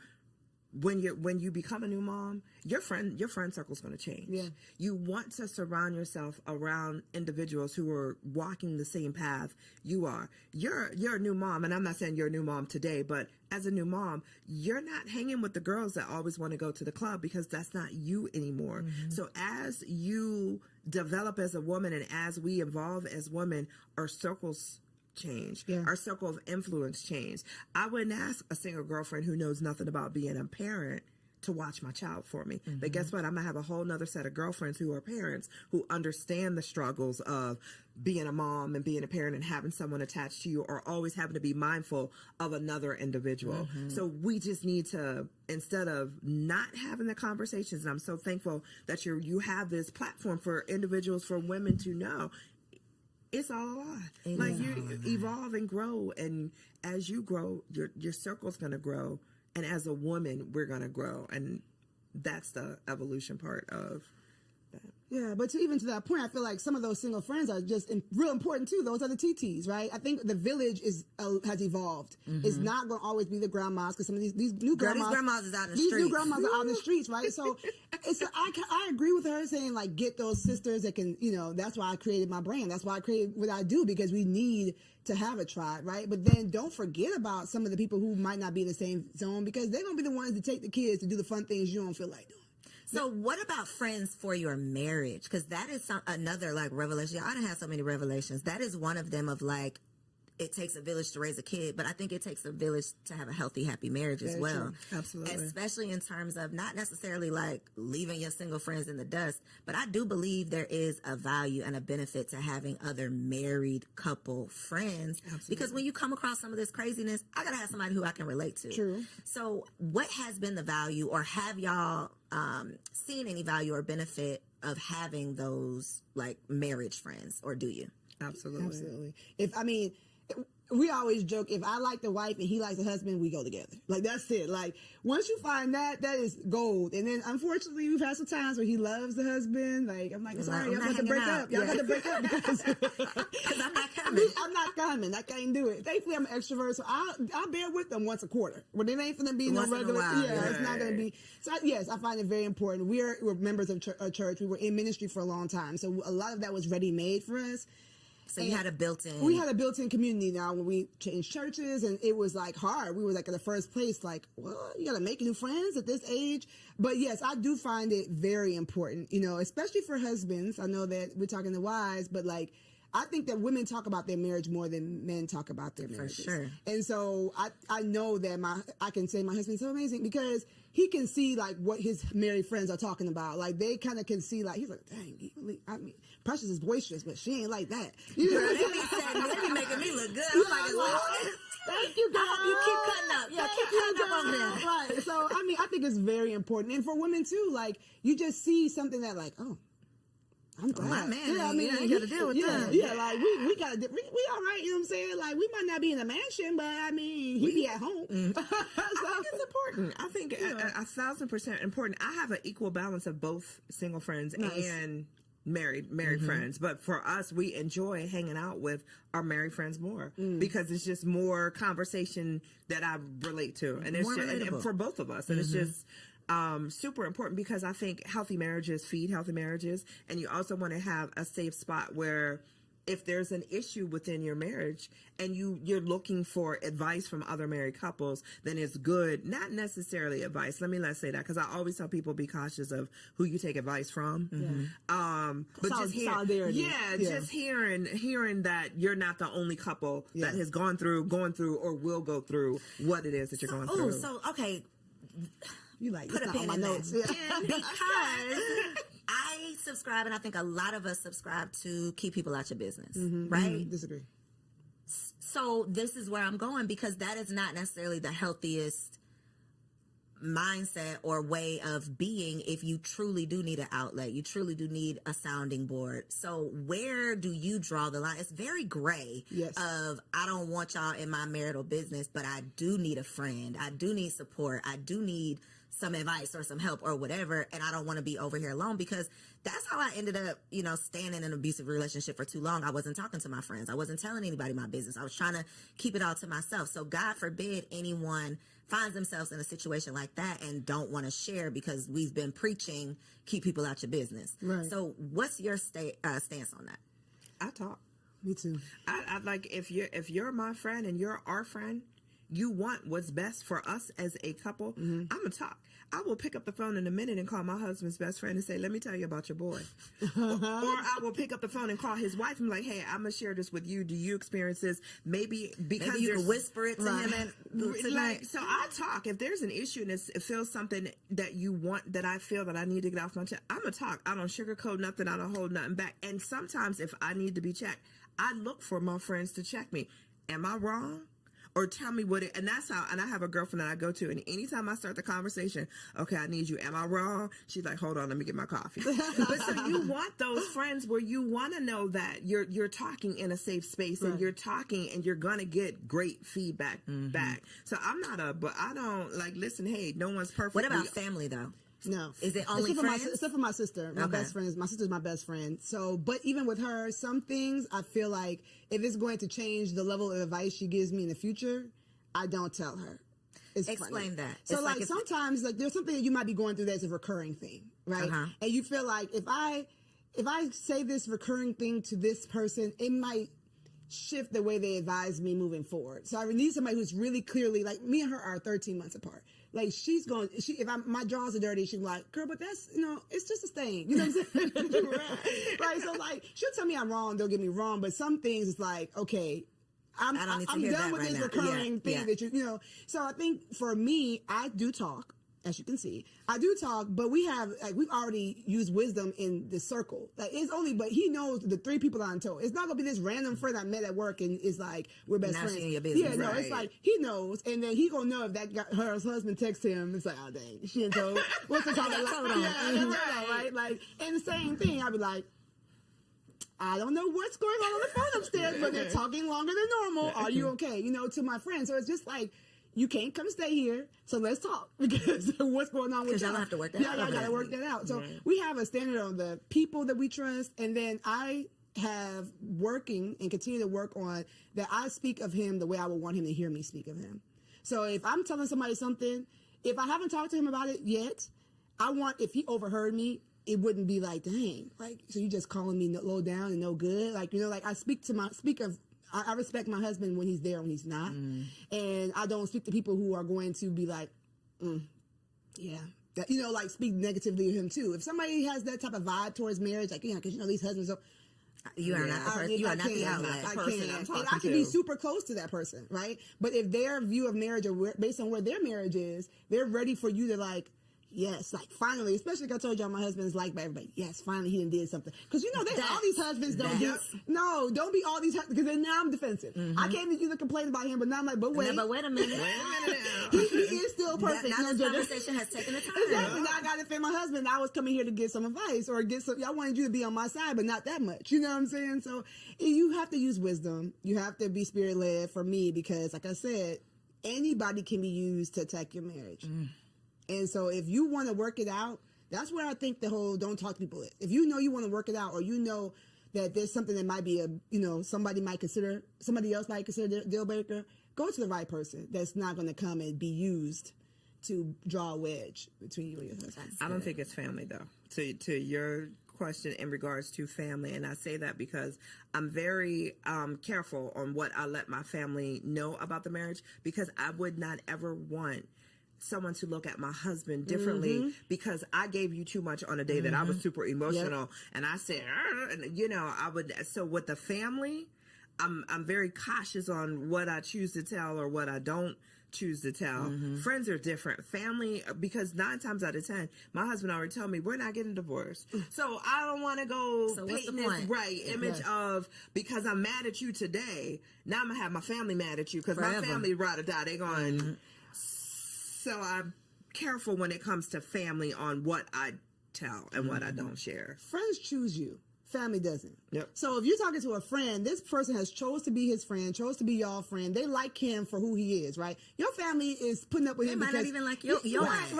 when you become a new mom, your friend circle is going to change. Yeah. You want to surround yourself around individuals who are walking the same path you are. You're a new mom, and I'm not saying you're a new mom today, but as a new mom, you're not hanging with the girls that always want to go to the club, because that's not you anymore. So as you develop as a woman, and as we evolve as women, our circles change. Our circle of influence change. I wouldn't ask a single girlfriend who knows nothing about being a parent to watch my child for me. But guess what? I'm going to have a whole nother set of girlfriends who are parents, who understand the struggles of being a mom and being a parent and having someone attached to you, or always having to be mindful of another individual. So we just need to, instead of not having the conversations, and I'm so thankful that you have this platform for individuals, for women to know, it's all a lie. Like, you evolve and grow, and as you grow, your circle's going to grow, and as a woman, we're going to grow, and that's the evolution part of that. Yeah, but even to that point, I feel like some of those single friends are just real important too. Those are the TTs, right? I think the village has evolved. It's not going to always be the grandmas, because some of these new grandmas, these grandmas is out in the these streets. new grandmas are out in the streets, right? So I agree with her saying, like, get those sisters that can, that's why I created my brand. That's why I created what I do, because we need to have a tribe, right? But then don't forget about some of the people who might not be in the same zone, because they're going to be the ones to take the kids to do the fun things you don't feel like doing. So what about friends for your marriage? Because that is another, like, revelation. I done had so many revelations. That is one of them, of, like, it takes a village to raise a kid, but I think it takes a village to have a healthy, happy marriage as well. True. Absolutely. Especially in terms of not necessarily like leaving your single friends in the dust, but I do believe there is a value and a benefit to having other married couple friends. Absolutely. Because when you come across some of this craziness, I gotta have somebody who I can relate to. True. So what has been the value, or have y'all seen any value or benefit of having those like marriage friends, or do you? Absolutely. We always joke, if I like the wife and he likes the husband, we go together. Like, that's it. Like, once you find that, that is gold. And then, unfortunately, we've had some times where he loves the husband. Like, I'm like, sorry, y'all got to break up. Y'all got to break up because I'm not coming. I'm not coming. I can't do it. Thankfully, I'm an extrovert, so I'll bear with them once a quarter. But it ain't finna be no regular. It's not going to be. So, yes, I find it very important. We're members of a church. We were in ministry for a long time. So, a lot of that was ready-made for us. So you had a built-in. We had a built-in community now when we changed churches, and it was like hard. We were like in the first place, like, well, you got to make new friends at this age. But yes, I do find it very important, especially for husbands. I know that we're talking to wives, but like, I think that women talk about their marriage more than men talk about their marriages. For sure. And so I know that I can say my husband's so amazing because he can see like what his married friends are talking about. Like they kind of can see like, he's like, dang, Precious is boisterous, but she ain't like that. Girl, they be making me look good. I'm like, well, thank you, girl. You keep cutting up. Yeah, keep cutting up over there. Right. So, I think it's very important. And for women too, like you just see something that like, oh, I'm glad. My man, you got to deal with that. Yeah, like we got to, we all right, you know what I'm saying? Like we might not be in a mansion, but he be at home. I think it's important. I think 1,000% important. I have an equal balance of both single friends and married friends, but for us, we enjoy hanging out with our married friends more because it's just more conversation that I relate to, and it's just, and for both of us, and it's just super important because I think healthy marriages feed healthy marriages, and you also want to have a safe spot where if there's an issue within your marriage and you're looking for advice from other married couples, then it's good. Not necessarily advice. Let's say that, because I always tell people be cautious of who you take advice from. But just just hearing that you're not the only couple that has gone through or will go through what it is that you're going through. So okay. You like put a pin on my notes. Because I subscribe, and I think a lot of us subscribe to keep people out your business, right? Disagree. So this is where I'm going, because that is not necessarily the healthiest mindset or way of being if you truly do need an outlet. You truly do need a sounding board. So where do you draw the line? It's very gray of, I don't want y'all in my marital business, but I do need a friend. I do need support. I do need some advice or some help or whatever, and I don't want to be over here alone, because that's how I ended up, staying in an abusive relationship for too long. I wasn't talking to my friends. I wasn't telling anybody my business. I was trying to keep it all to myself. So God forbid anyone finds themselves in a situation like that and don't want to share, because we've been preaching, keep people out your business. Right. So what's your stance on that? I talk. Me too. I like, if you're my friend and you're our friend, you want what's best for us as a couple, I'm going to talk. I will pick up the phone in a minute and call my husband's best friend and say, let me tell you about your boy. Or I will pick up the phone and call his wife and be like, hey, I'm going to share this with you. Do you experience this? Maybe you can whisper it to him. So I talk. If there's an issue and it feels something that you want, that I feel that I need to get off my chest, I'm going to talk. I don't sugarcoat nothing. I don't hold nothing back. And sometimes if I need to be checked, I look for my friends to check me. Am I wrong? Or tell me and that's how, and I have a girlfriend that I go to, and anytime I start the conversation, okay, I need you. Am I wrong? She's like, hold on, let me get my coffee. But so you want those friends where you want to know that you're talking in a safe space, and you're talking and you're going to get great feedback back. So but I don't listen, hey, no one's perfect. What about family though? No. Is it only friends? Except for my sister. My best friend my sister's my best friend. So, but even with her, some things I feel like if it's going to change the level of advice she gives me in the future, I don't tell her. Explain that. So sometimes there's something that you might be going through that's a recurring thing, right? And you feel like if I say this recurring thing to this person, it might shift the way they advise me moving forward. So I need somebody who's really clearly, like, me and her are 13 months apart. Like, my drawers are dirty, she's like, girl, but that's, it's just a stain. You know what I'm saying? Right. So, she'll tell me I'm wrong, don't get me wrong, but some things it's like, okay, I'm I don't need to I'm hear done that with right this now. recurring thing Yeah. that you know. So I think for me, I do talk. As you can see, I do talk, but we've already used wisdom in the circle. Like it's only, but he knows the 3 people I'm told. It's not gonna be this random friend I met at work and it's like we're best Now friends. she in your business. Yeah, no, Right. it's like he knows, and then he gonna know if her husband texts him. It's like, oh dang, she didn't tell. What's it called? Like, Hold on. yeah, right? Like, and the same thing. I'd be like, I don't know what's going on the phone upstairs, but they're talking longer than normal. Are you okay? You know, to my friends. So it's just like, you can't come stay here, so let's talk because what's going on with Because y'all have to work that out. Yeah, y'all gotta work that out. So we have a standard on the people that we trust, and then I have working and continue to work on that. I speak of him the way I would want him to hear me speak of him. So if I'm telling somebody something, if I haven't talked to him about it yet, I want, if he overheard me, it wouldn't be like, dang, like, so you just calling me low down and no good. Like, you know, like I I respect my husband when he's there, when he's not. And I don't speak to people who are going to be like, yeah. That, you know, like speak negatively of him too. If somebody has that type of vibe towards marriage, like, because you know, these husbands are, You are not the person. You are not the outlet. I person I'm can't. talking And I can to. be super close to that person, right? But if their view of marriage or based on where their marriage is, they're ready for you to like, yes, like finally, especially like I told y'all, my husband's liked by everybody. Yes, finally he did something. Because you know, all these husbands don't do. No, don't be all these because then now I'm defensive. I came to you to complain about him, but now I'm like, but wait, No, but wait a minute. he is still perfect. Now No, this Jojo. conversation has taken the time. Exactly. Now I got to defend my husband. I was coming here to get some advice or get some. I wanted you to be on my side, but not that much. You know what I'm saying? So you have to use wisdom. You have to be spirit led for me because, like I said, anybody can be used to attack your marriage. And so if you want to work it out, that's where I think the whole don't talk to people is. If you know you want to work it out, or you know that there's something that might be somebody else might consider a deal breaker, go to the right person that's not going to come and be used to draw a wedge between you and your husband. I don't think it's family though. To your question in regards to family, and I say that because I'm very careful on what I let my family know about the marriage, because I would not ever want someone to look at my husband differently because I gave you too much on a day that I was super emotional and I said, and you know, I would. So with the family, I'm very cautious on what I choose to tell or what I don't choose to tell. Friends are different. Family, because 9 times out of 10, my husband already told me we're not getting divorced. So I don't want to go painting this image of, because I'm mad at you today, now I'm gonna have my family mad at you because my family ride or die. They're going. So I'm careful when it comes to family on what I tell and what I don't share. Friends choose you. Family doesn't. Yep. So if you're talking to a friend, this person has chose to be his friend, chose to be y'all friend. They like him for who he is, right? Your family is putting up with him might because not even like your right,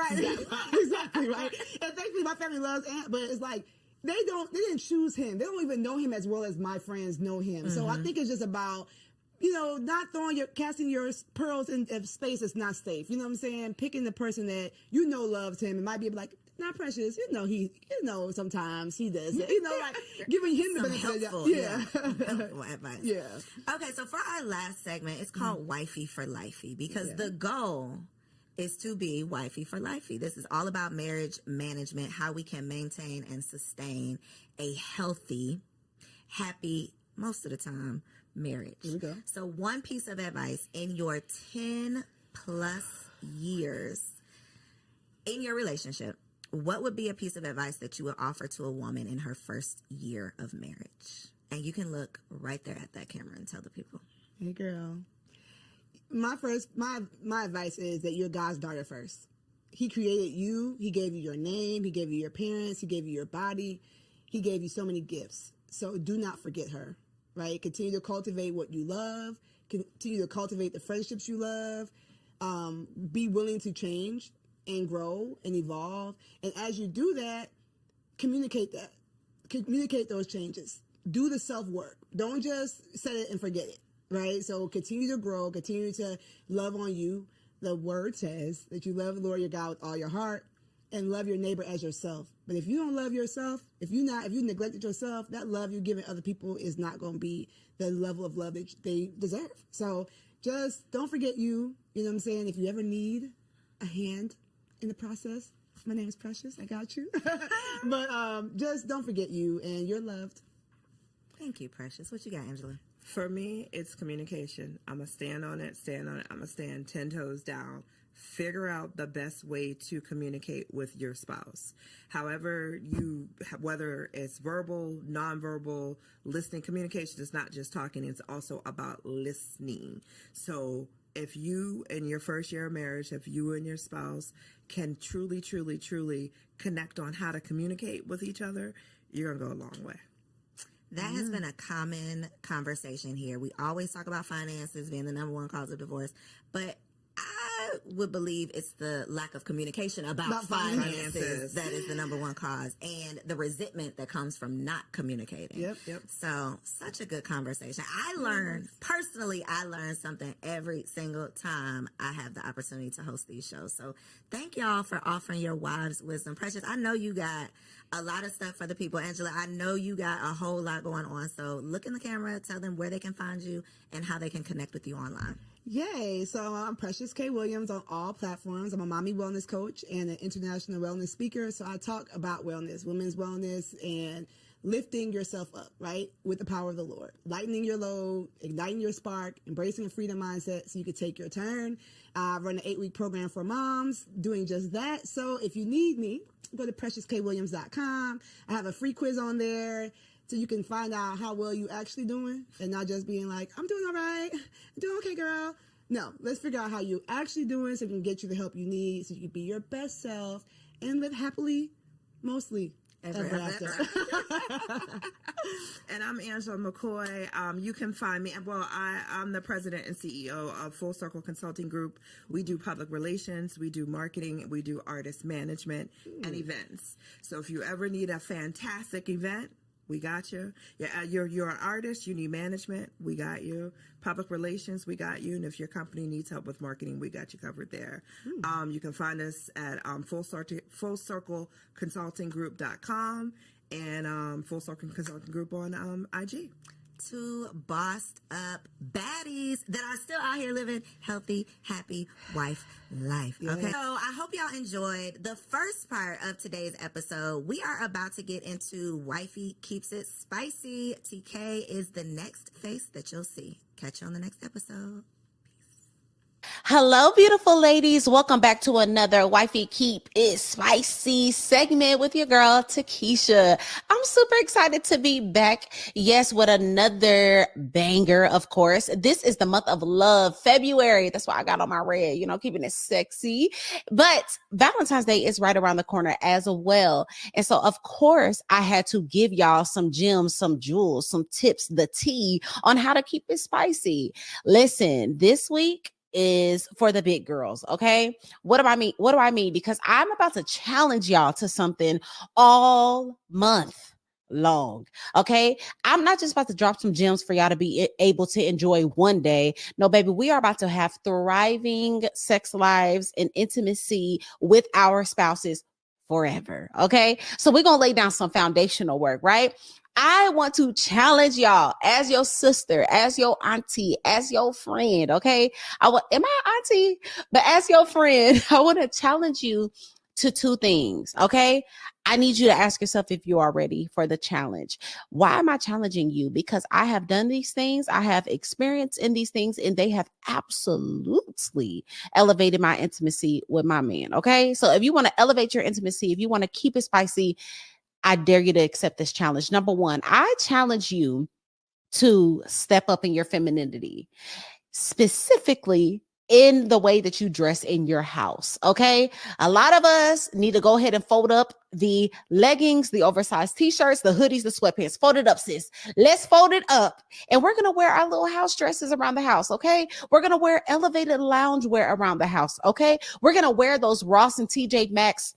exactly, right. And thankfully, my family loves Aunt, but it's like they didn't choose him. They don't even know him as well as my friends know him. So I think it's just about, you know, not casting your pearls in space that's not safe. You know what I'm saying? Picking the person that you know loves him and might be like, not Precious. You know, sometimes he does it. You know, like giving him the benefit of the helpful advice. Yeah. Okay, so for our last segment, it's called Wifey for Lifey, because the goal is to be wifey for lifey. This is all about marriage management, how we can maintain and sustain a healthy, happy, most of the time, marriage. Here we go. So one piece of advice in your 10 plus years in your relationship, what would be a piece of advice that you would offer to a woman in her first year of marriage? And you can look right there at that camera and tell the people. Hey, girl. My advice is that you're God's daughter first. He created you. He gave you your name. He gave you your parents. He gave you your body. He gave you so many gifts. So do not forget her, right? Continue to cultivate what you love. Continue to cultivate the friendships you love. Be willing to change and grow and evolve. And as you do that, communicate that. Communicate those changes. Do the self-work. Don't just set it and forget it, right? So continue to grow, continue to love on you. The word says that you love the Lord your God with all your heart and love your neighbor as yourself. But if you don't love yourself, if you neglected yourself, that love you're giving other people is not going to be the level of love that they deserve. So just don't forget you. You know what I'm saying? If you ever need a hand in the process, my name is Precious. I got you. But just don't forget you, and you're loved. Thank you, Precious. What you got, Angela? For me, it's communication. I'm going to stand on it. I'm going to stand 10 toes down. Figure out the best way to communicate with your spouse. However, whether it's verbal, nonverbal, listening, communication is not just talking, it's also about listening. So if you, in your first year of marriage, if you and your spouse can truly, truly, truly connect on how to communicate with each other, you're going to go a long way. That has been a common conversation here. We always talk about finances being the number one cause of divorce, but I would believe it's the lack of communication about finances that is the number one cause, and the resentment that comes from not communicating. Yep. So, such a good conversation. I learn something every single time I have the opportunity to host these shows. So, thank y'all for offering your wives' wisdom. Precious, I know you got a lot of stuff for the people. Angela, I know you got a whole lot going on. So, look in the camera, tell them where they can find you and how they can connect with you online. Yay. So I'm Precious K. Williams on all platforms. I'm a mommy wellness coach and an international wellness speaker. So I talk about wellness, women's wellness, and lifting yourself up, right, with the power of the Lord, lightening your load, igniting your spark, embracing a freedom mindset so you can take your turn. I run an 8-week program for moms doing just that. So if you need me, go to preciouskwilliams.com. I have a free quiz on there, so you can find out how well you actually doing and not just being like, I'm doing all right. I'm doing okay, girl. No, let's figure out how you actually doing so we can get you the help you need so you can be your best self and live happily, mostly ever after. And I'm Angela McCoy. You can find me. Well, I'm the president and CEO of Full Circle Consulting Group. We do public relations, we do marketing, we do artist management and events. So if you ever need a fantastic event, we got you. Yeah, you're an artist. You need management. We got you. Public relations. We got you. And if your company needs help with marketing, we got you covered there. You can find us at fullcircleconsultinggroup.com and Full Circle Consulting Group on IG. Two bossed up baddies that are still out here living healthy, happy wife life. Okay. So I hope y'all enjoyed the first part of today's episode. We are about to get into Wifey Keeps It Spicy. TK is the next face that you'll see. Catch you on the next episode. Hello, beautiful ladies. Welcome back to another Wifey Keep It Spicy segment with your girl, Takesha. I'm super excited to be back. Yes, with another banger, of course. This is the month of love, February. That's why I got on my red, keeping it sexy. But Valentine's Day is right around the corner as well. And so, of course, I had to give y'all some gems, some jewels, some tips, the tea on how to keep it spicy. Listen, this week is for the big girls. Okay. What do I mean? Because I'm about to challenge y'all to something all month long. Okay. I'm not just about to drop some gems for y'all to be able to enjoy one day. No, baby, we are about to have thriving sex lives and intimacy with our spouses forever. Okay. So we're going to lay down some foundational work, right? I want to challenge y'all as your sister, as your auntie, as your friend. Okay. Am I auntie? But as your friend, I want to challenge you to two things. Okay. I need you to ask yourself if you are ready for the challenge. Why am I challenging you? Because I have done these things. I have experience in these things, and they have absolutely elevated my intimacy with my man. Okay. So if you want to elevate your intimacy, if you want to keep it spicy, I dare you to accept this challenge. Number one, I challenge you to step up in your femininity, specifically in the way that you dress in your house. Okay. A lot of us need to go ahead and fold up the leggings, the oversized t-shirts, the hoodies, the sweatpants. Fold it up, sis. Let's fold it up. And we're going to wear our little house dresses around the house. Okay. We're going to wear elevated loungewear around the house. Okay. We're going to wear those Ross and TJ Maxx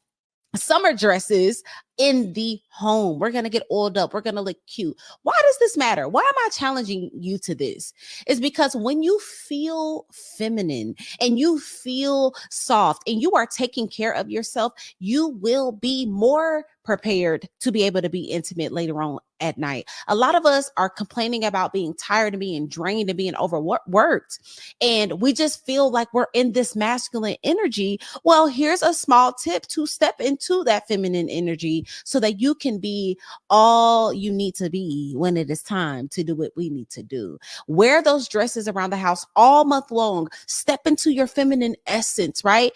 summer dresses in the home. We're going to get oiled up. We're going to look cute. Why does this matter? Why am I challenging you to this? It's because when you feel feminine and you feel soft and you are taking care of yourself, you will be more prepared to be able to be intimate later on at night. A lot of us are complaining about being tired and being drained and being overworked. And we just feel like we're in this masculine energy. Well, here's a small tip to step into that feminine energy so that you can be all you need to be when it is time to do what we need to do. Wear those dresses around the house all month long. Step into your feminine essence, right?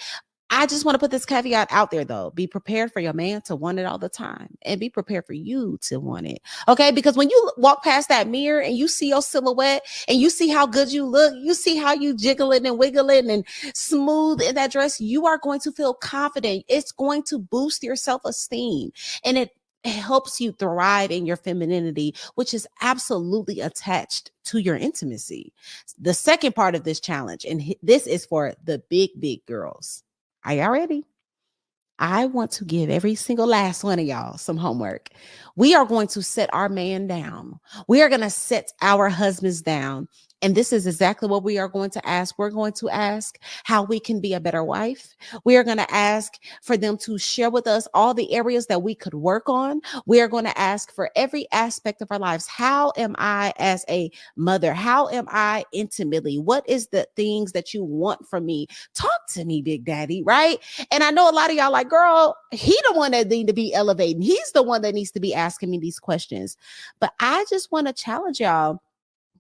I just want to put this caveat out there though. Be prepared for your man to want it all the time, and be prepared for you to want it. Okay. Because when you walk past that mirror and you see your silhouette and you see how good you look, you see how you jiggling and wiggling and smooth in that dress, you are going to feel confident. It's going to boost your self-esteem, and it helps you thrive in your femininity, which is absolutely attached to your intimacy. The second part of this challenge, and this is for the big girls. Are y'all ready? I want to give every single last one of y'all some homework. We are going to set our man down. We are going to set our husbands down. And this is exactly what we are going to ask. We're going to ask how we can be a better wife. We are going to ask for them to share with us all the areas that we could work on. We are going to ask for every aspect of our lives. How am I as a mother? How am I intimately? What is the things that you want from me? Talk to me, Big Daddy, right? And I know a lot of y'all like, girl, he the one that need to be elevating. He's the one that needs to be asking me these questions. But I just want to challenge y'all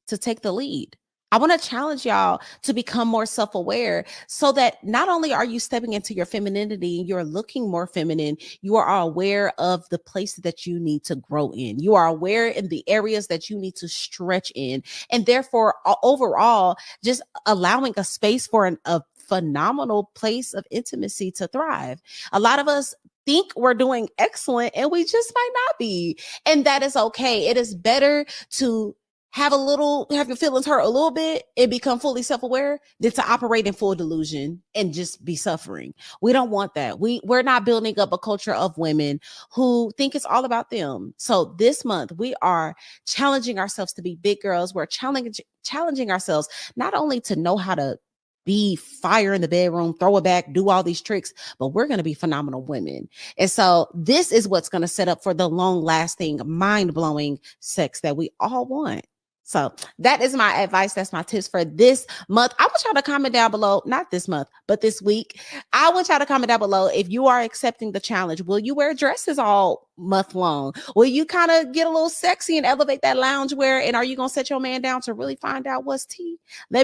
to take the lead. I want to challenge y'all to become more self-aware so that not only are you stepping into your femininity and you're looking more feminine, you are aware of the places that you need to grow in. You are aware in the areas that you need to stretch in. And therefore, overall, just allowing a space for a phenomenal place of intimacy to thrive. A lot of us think we're doing excellent and we just might not be. And that is okay. It is better to have your feelings hurt a little bit and become fully self-aware than to operate in full delusion and just be suffering. We don't want that. We're not building up a culture of women who think it's all about them. So this month we are challenging ourselves to be big girls. We're challenging ourselves not only to know how to be fire in the bedroom, throw it back, do all these tricks, but we're going to be phenomenal women. And so this is what's going to set up for the long-lasting, mind-blowing sex that we all want. So that is my advice. That's my tips for this month. I want y'all to comment down below, not this month, but this week. I want y'all to comment down below if you are accepting the challenge. Will you wear dresses all month long? Will you kind of get a little sexy and elevate that loungewear? And are you going to set your man down to really find out what's tea? Let me